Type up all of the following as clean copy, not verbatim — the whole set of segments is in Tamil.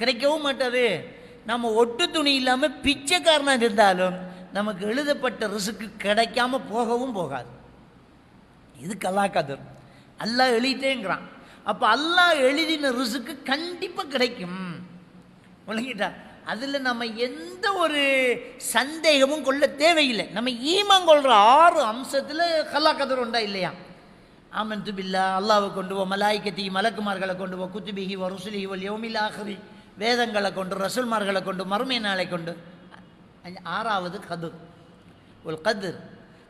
கிடைக்கவும் மாட்டாது. நம்ம ஒட்டு துணி இல்லாமல் பிச்சைக்காரனாக இருந்தாலும் நமக்கு எழுதப்பட்ட ரிசுக்கு கிடைக்காம போகவும் போகாது. இது கலாக்கதர். அல்லாஹ் எழுதிட்டேங்கிறான். அப்போ அல்லாஹ் எழுதின ரிசுக்கு கண்டிப்பாக கிடைக்கும். விளங்கிட்டா? அதில் நம்ம எந்த ஒரு சந்தேகமும் கொள்ள தேவையில்லை. நம்ம ஈமான் கொள்கிற 6 அம்சத்தில் கலாக்கதர் உண்டா இல்லையா? ஆமன்து பில்லா, அல்லாஹ்வை கொண்டு போ, மலாய்க்கத்தி மலக்குமார்களை கொண்டு போ, குத்துபிஹி வ ருசுலிஹி வல் யௌமில் ஆஹிரி, வேதங்களை கொண்டு, ரசூல்மார்களை கொண்டு, மறுமை நாளை கொண்டு. 6வது கதுர். ஒரு கதிர்,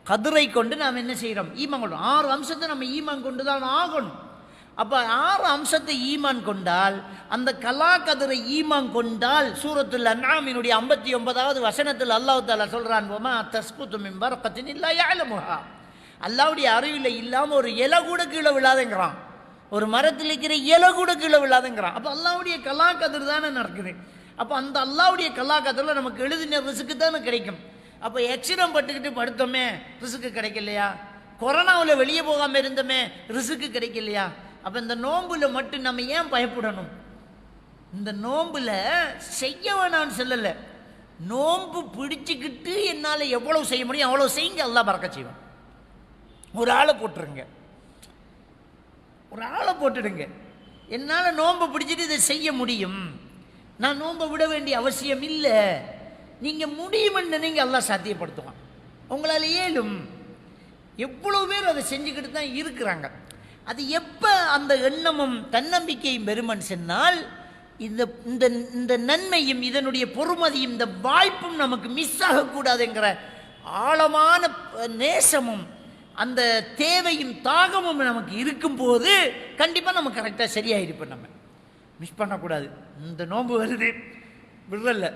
கதிரை கொண்டு நாம் என்ன செய்கிறோம்? ஈமான் கொள்கிறோம். 6 அம்சத்தை நம்ம ஈமான் கொண்டு தான் ஆகணும். அப்போ 6 அம்சத்தை ஈமான் கொண்டால், அந்த கலா கதிரை ஈமான் கொண்டால், சூரத்துல் அன்ஆமினுடைய 59வது வசனத்தில் அல்லாஹ் தஆலா சொல்றான், வமா தஸ்குது மின் பரக்கத்தின் இல்லா யஅலமுஹா. அல்லாஹ்வுடைய அறிவில் இல்லாமல் ஒரு இலை கூட கீழே விழாதுங்கிறான். ஒரு மரத்தில் இருக்கிற இலை கூட கீழே விழாதுங்கிறான். அப்போ அல்லாஹ்வுடைய கலா கதிர் தானே நடக்குது. அப்போ அந்த அல்லாஹ்வுடைய கலா கதிரில் நமக்கு எழுதின ரிசுக்கு தானே கிடைக்கும். அப்போ எக்ஸிடம் பட்டுக்கிட்டு படுத்தோமே, ரிசுக்கு கிடைக்கலையா? கொரோனாவில் வெளியே போகாமல் இருந்தோமே, ரிசுக்கு கிடைக்கலையா? அப்போ இந்த நோம்புல மட்டும் நம்ம ஏன் பயப்படணும்? இந்த நோம்புல செய்ய வேணான்னு சொல்லலை. நோம்பு பிடிச்சிக்கிட்டு என்னால் எவ்வளோ செய்ய முடியும் அவ்வளோ செய்யுங்க, அல்லாஹ் பறக்கச் செய்வான். ஒரு ஆளை போட்டுருங்க, ஒரு ஆளை போட்டுடுங்க. என்னால் நோம்பை பிடிச்சிட்டு இதை செய்ய முடியும், நான் நோம்பை விட வேண்டிய அவசியம் இல்லை. நீங்கள் முடியுமென்னு நீங்கள் அல்லாஹ் சாத்தியப்படுத்துவான். உங்களால் இயலும். எவ்வளோ பேர் அதை செஞ்சுக்கிட்டு தான் இருக்கிறாங்க. அது எப்போ அந்த எண்ணமும் தன்னம்பிக்கையும் பெருமன் சொன்னால், இந்த இந்த இந்த நன்மையும் இதனுடைய பொறுமதியும் இந்த வாய்ப்பும் நமக்கு மிஸ் ஆகக்கூடாதுங்கிற ஆழமான நேசமும் அந்த தேவையும் தாகமும் நமக்கு இருக்கும்போது கண்டிப்பாக நம்ம கரெக்டாக சரியாயிருப்போம். நம்ம மிஸ் பண்ணக்கூடாது. இந்த நோன்பு வருது விடுறதில்ல,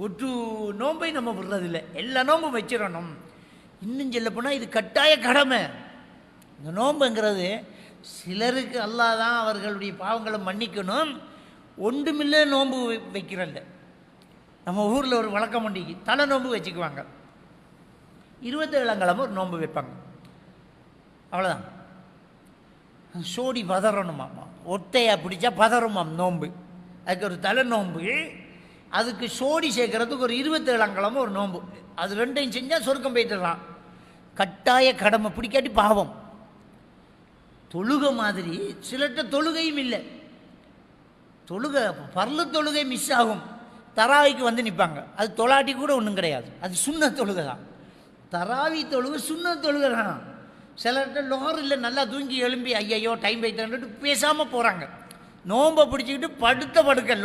ஒரு நோன்பை நம்ம விடுறதில்லை, எல்லா நோன்பும் வச்சிடணும். இன்னும் சொல்ல போனால் இது கட்டாய கடமை. இந்த நோன்புங்கிறது சிலருக்கு அல்லாஹ் தான் அவர்களுடைய பாவங்களை மன்னிக்கணும். ஒன்றுமில்லை நோன்பு வைக்கிறல்ல. நம்ம ஊரில் ஒரு வழக்கம் உண்டிக்கு தலை நோன்பு வச்சுக்குவாங்க. 27 ஒரு நோன்பு வைப்பாங்க, அவ்வளோதான். சோடி பதறணுமாம்மா, ஒட்டையாக பிடிச்சா பதறுமாம் நோன்பு. அதுக்கு ஒரு தலை நோன்பு, அதுக்கு சோடி சேர்க்கறதுக்கு ஒரு 27 ஒரு நோன்பு. அது ரெண்டையும் செஞ்சால் சொர்க்கம் போய்ட்டுறான். கட்டாய கடமை, பிடிக்காட்டி பாவம். தொழுகை மாதிரி சிலர்கிட்ட தொழுகையும் இல்லை. தொழுகை பர்லு தொழுகை மிஸ் ஆகும், தராவிக்கு வந்து நிற்பாங்க. அது தொலாட்டி கூட ஒன்றும் கிடையாது, அது சுன்ன தொழுகை தான். தராவி தொழுகை சுன்ன தொழுகை தான். சிலர்கிட்ட லோர் இல்லை, நல்லா தூங்கி எழும்பி ஐயையோ டைம் போய்த்தான்ட்டு பேசாமல் போகிறாங்க. நோம்பை பிடிச்சிக்கிட்டு படுத்த படுக்க